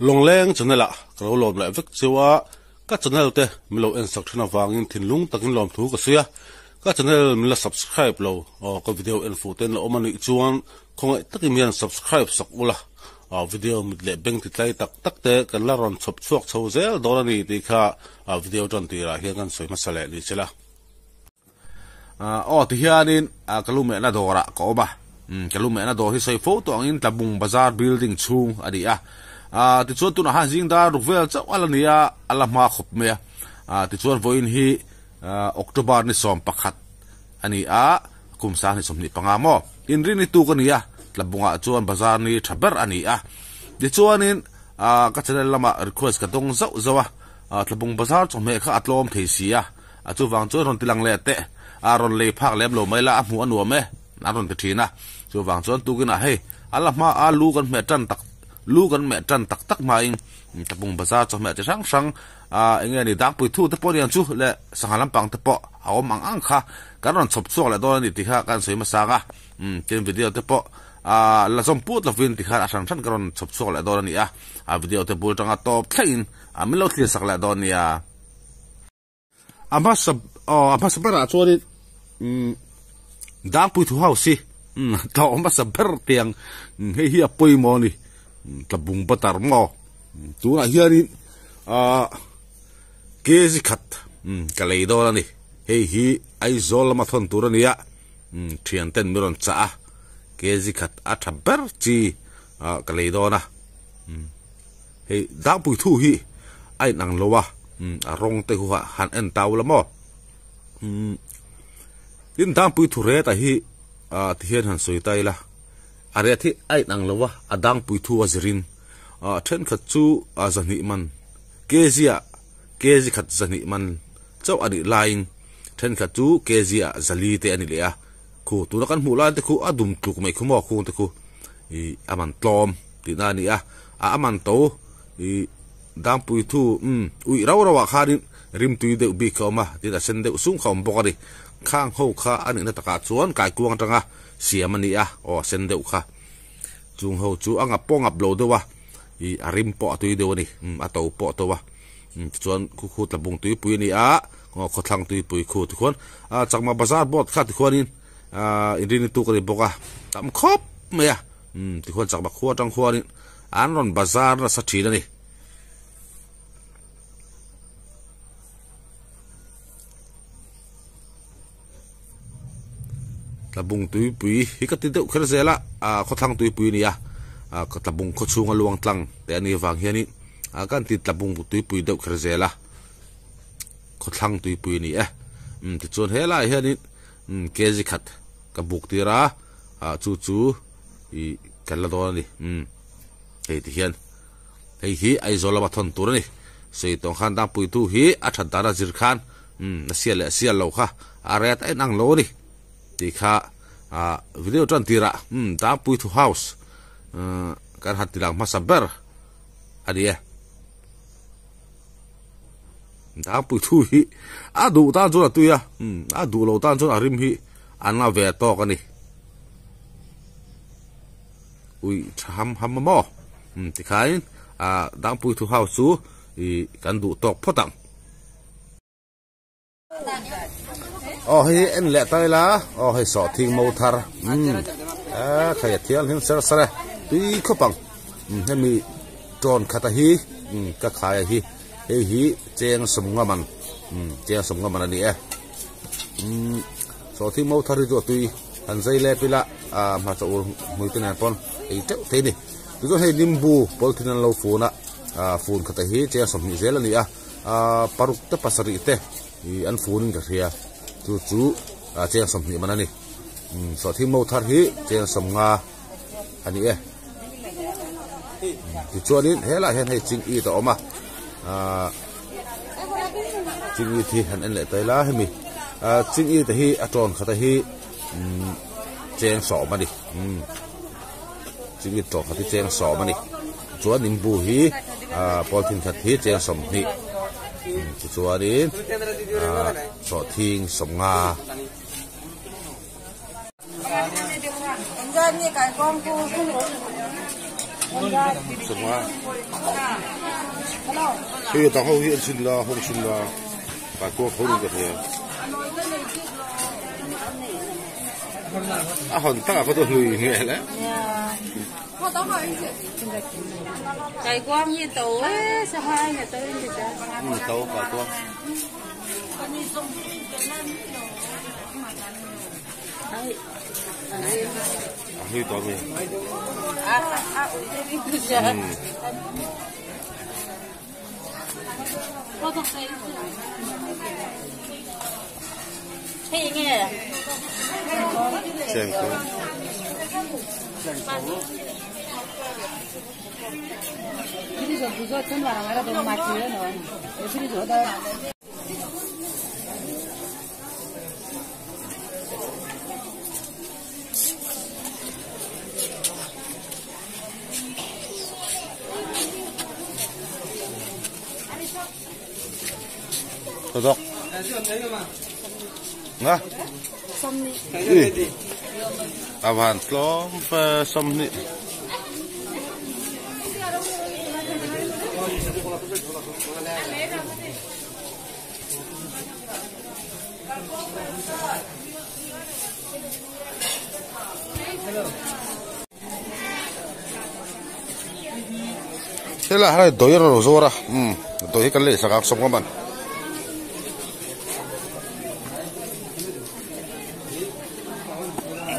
long leng channel a kalo lom la vek chewa ka channel te milo instruction awangin thinlung takin lom thu ka sia ka channel mila subscribe lo ko video info ten lo mani chuan khongai takimian subscribe sak ula video midle beng ti tlai tak tak te kan la ron chop chuak chho zel dorani ti kha video ton ti ra hian kan soi masale ni chela ti hianin kalume na dora ko ba kalume na do hi sei photo angin tlabung bazar building chung ani ti chuan tuna han jing da rukvel chaw alania alama khop me ti chuan voin hi october ni som pakhat ani kumsa ni somni pangamo inri ni tu ka nia tlabunga chuan bazar ni thaber ani ti chuanin ka channel lama request ka dong zau zawa tlabung bazar chome kha atlom theisia chu wang chu ron tilang le te ron le phak lem lo mai la mu anu me na ron te thina chu wang chuan tu kina he alama lu kan me tan tak lu kan me tan tak tak mai tlabung bazar chome te sang sang enge ni dak pui thu te porian chu le sangalam pang te po awm ang kha karon chop chuak le don ni ti kha kan soi masanga ken video te po la som put la vin ti kha asang san karon chop chuak le don ni video te bul tanga top thain milo thli sak le don ni ama sabara chori dak pui thu hausi to ama sabar tiang he hi apoi mo ni tlabung batar mo tu na hiari kezi khat kalei do ni hei hi ai zol ma thon turania thian ten miron cha kezi khat athaber chi kalei do na hei da pui thu hi ai nang lowa rong te hu han en taw la mo din da pui thu re ta hi thian han soi tai la are thi ai nang lowa adang pui thu azrin then khat chu azani man kezi khat zani man chaw ani line then khat chu kezi zali te ani le khu tu na kan mu la te khu adum tuk mai khu mo khu te khu aman tlom ti na ni aman to dam pui thu ui rawa kharin rim tui de bi khoma ti da sen de sung khom bokari khang ho kha ani na taka chuan kai kuang tanga siam ani o sen de kha chung ho chu anga pong up lo de wa arim po tui de ni ato po to wa chuan khu tlabung tui pui ni kho thlang tui pui khu tu khon changma bazar bot kha tu khonin indini tu ka boka tam khop me tu khon changma khuwa tang khwanin anron bazar na sathi ni tlabung tui pui hi ka ti deuh khar zela kho thlang tui pui ni ka tlabung kho chunga luang tlang te ani wang hiani kan ti tlabung tui pui deuh khar zela kho thlang tui pui ni ti chon hela hiani kezi khat ka buk tira chu i kala do ni ei ti hian hei hi ai zola ba thon tur ni sei tong khan da pui tu hi atha dara zir khan na sial lo kha aret ai nang lo ni ti kha video tran tira da pui tu house kan hat tilang masaber adia da pui thu hi du ta chu la tu ya du lo tan chu arim hi anna ve to ka ni ui ham mo ti khain da pui thu house chu kan du tok photam hei en le tai la hei so thing mo thar khaya thial hin sar sare tui khopang hemi ton khata hi ka khaya hi hi cheng somnga man ani so thing mo thar jo tui an zai le pila ma cha ur muitin an pon ei te ni tu jo hei nimbu polthin an lo funa phun khata hi cheng som ni zel ani paruk te pasari te an phun ka ria chu cheng som ni manani so thing mo thar hi cheng som nga ani ti chuanin hela hen hei ching i to oma ching i thi han en le tai la hemi ching i te hi aton khata hi cheng so mani ching i to khati cheng so mani chuan nimbu hi polthin khat hi cheng som ni chuanin so thing som nga semua thì tao hậu hiện xin là không xin là phải qua không được nhỉ hòn ta có tôi lười nghe đấy Trời quang như tủ ấy, sao hai nhà tôi thì sao? tàu phải qua hơi to mình Thế nghe xem coi Jadi juga kan barang-barang ada mati ya, non. Jadi juga ada. Tutok. Nga? Somni. Avan slom somni. Thế là hai tối nó rồi ra, tối cái lệ sạc sống các bạn.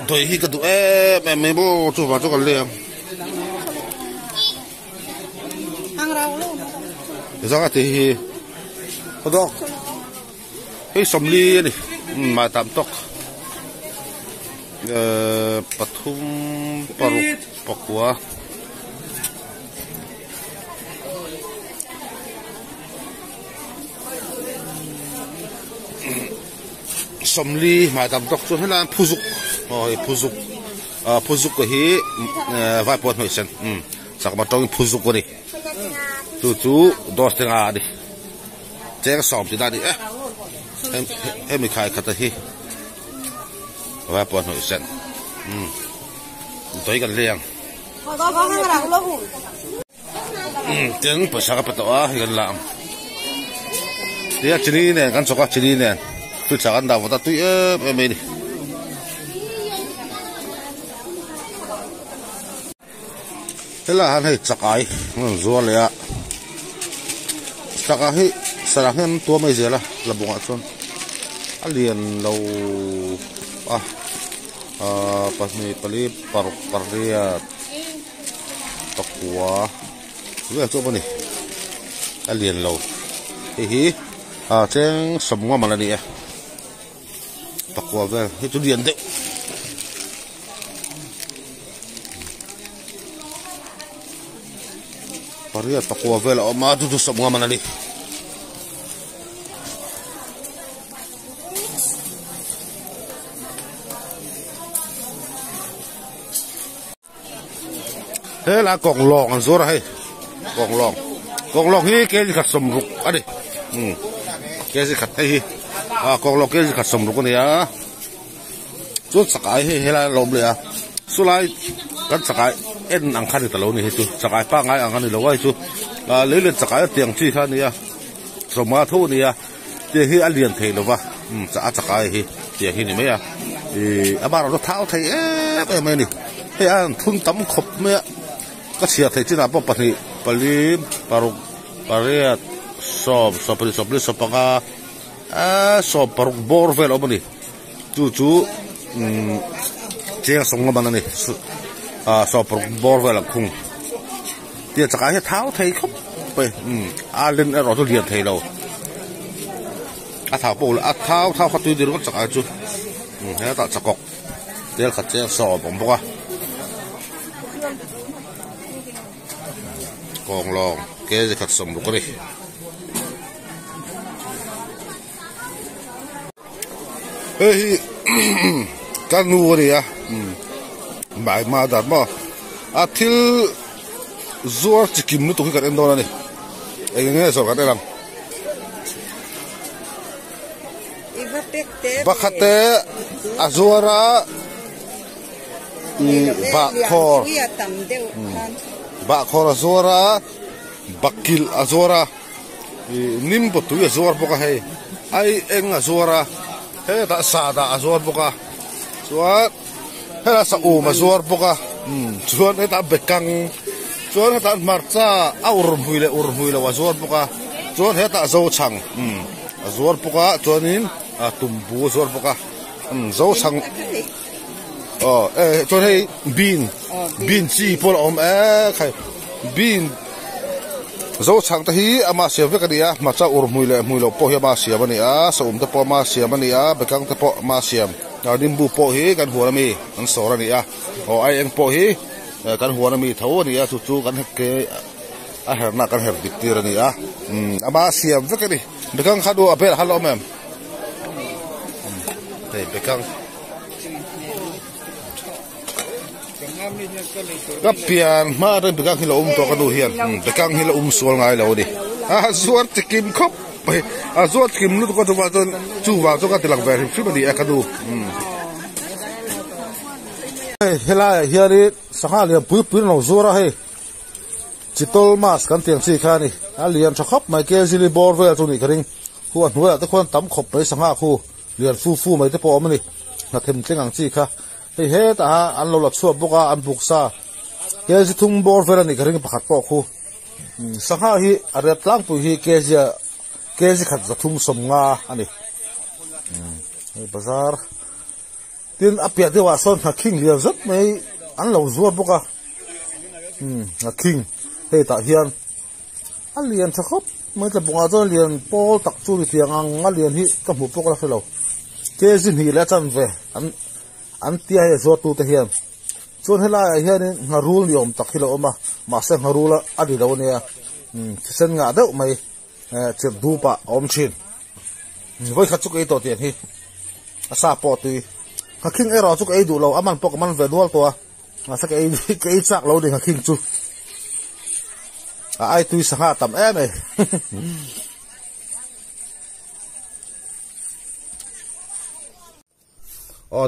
Tối khi cái tụi em mấy bố chụp vào cho cái lệ. Hàng rau luôn. Thế sao thì có đó, cái sầm ly này, mà tạm tóc, pathum paruk pakwa. Somli mà tạm tóc cho hết là phuzuk, phuzuk cái hi vài pot mấy sen, chắc mà trong phuzuk cái này, chú dos tiếng à đi, chơi cái sòng thì ta đi, em mình khai khát hi, vài pot mấy sen, tới gần liang, tiếng bớt sao bớt tao gần làm, đi à chini nè, gan sọc chini nè. Tôi chắc ăn đào vào ta tụi em đi. Thế là hắn hay chắc ai, rùaเลยอะchắc ai, sáng hen tua mấy giờ là bụng ạ xuân, liền lâu pas mi pali paria takwa, vậy chỗ bên này, liền lâu, hi trên semua mana dia. Takwa vel itu dia dek. Paria takwa vel ma tu semua mana ni. Thế là cọng lọng rồi hay. Cọng lọng hi cái gì khát sầm rục à đi. Cái gì khát hay. Cọng lọng cái gì khát sầm rục này à. Chút sakai hay là lomเลยà. Số lại cái sakai en ang khăn thì lâu này chú. Sakai pa ngay ang khăn thì lâu ấy chú. Lấy lên sakai tiếng chi khăn này à. Sầm ma thu này à. Tiếng hi alien thấy lâu va. Sakai hi tiếng hi này mấy à. Bà nó tháo thấy em mấy này. Hey anh thun tắm khop mấy. Cái gì thấy chứ nào bao bát này. Palim paruk pariat sop panga sop paruk bor vel apa nih cucu chia song mana nih sop paruk bor vel khung dia cakap aja tahu thấy không vậy alin ở đó liền thấy đâu thảo bộ là thảo phát tuy được cakap aja thế ta cakap dia khát chia sop bông bông con lon cái gì khát sầm luôn đi ê cái nu đi à bài mà đặt mà thiếu zuar chỉ kim nó tụi cái em đâu này anh nghe sao cái này làm bakate azuara ba khor ba khora zora bakil azora nim botu azor boka he ai eng azora he ta sa da azor boka chuan he sa u ma zor boka chuan he ta bekang chuan he ta marcha aur huile wa zor boka chuan he ta zo chang azor boka chuanin tumbu zor boka zo chang chuan he bean chi pol om khai bean zo chang ta hi ama siam ve ka dia ma cha ur muilo po hi ma siam ani a so ta po ma siam ani a bekang ta po ma siam na dim bu po hi kan huara mi an sor ani a ai eng po hi kan huara mi tho ani a chu kan ke a her na kan her dik tir ani a ama siam ve ka ni bekang khadu a ber halo mem te bekang kapian ma ren bekang hilo to kanu hian bekang hilo sual ngai lo di zuat tikim khop zuat kim nu ko to wa ton chu wa to ka tilak ver fi badi akadu hela hiari sahal ya pu no zura he chitol mas kan tiang chi khani alian chakhop mai ke zili bor ve tu ni kring huan huwa ta khon tam khop pe sanga khu lian fu mai te po mani na them tlengang chi kha he ta an lo la chu boka an buksa ke ji thung bor ve ni kring pakhat po khu sanga hi aret lang pu hi ke ji khat za thum som nga ani bazar tin apia de wa son ha king lian zat mai an lo zuwa boka na king he ta hian alian chakhop mai ta bunga zo lian pol tak chu ri tiang ang alian hi ka mu pok la khelo ke jin hi la chan ve an tia he zo tu te hian chon hela hian ngarul ni om tak khilo ma ma se ngarula adi lo ne sen nga deuh mai che du pa om chin voi kha chu ke to tian hi asa po tu ka king ero chu ke du lo aman pok man ve dual to ma sa ke chak lo ni ka king chu ai tui sanga tam em e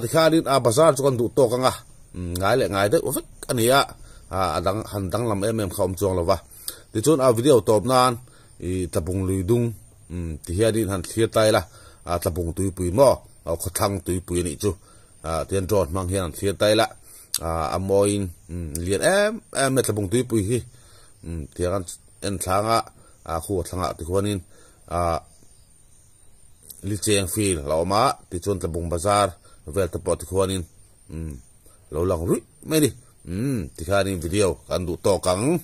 thì khai đi bazar cho con đủ to căng ngái đấy ufik anh ấy đang hành đang làm em không chuông là va thì chốn video top nan tập bung lùi dung thì hiện đi hành khía tay là tập bung túi bùi mò khó thăng túi bùi này chú tiền tròn mang hiện khía tay là amoin liền em là tập bung túi bùi hi thì anh thang khu thang thì quan in li cheng fil lao ma thì chốn tập bung bazar về tập bot quan in lâu lòng rưỡi mấy đi thì khai đi video kan đủ to căng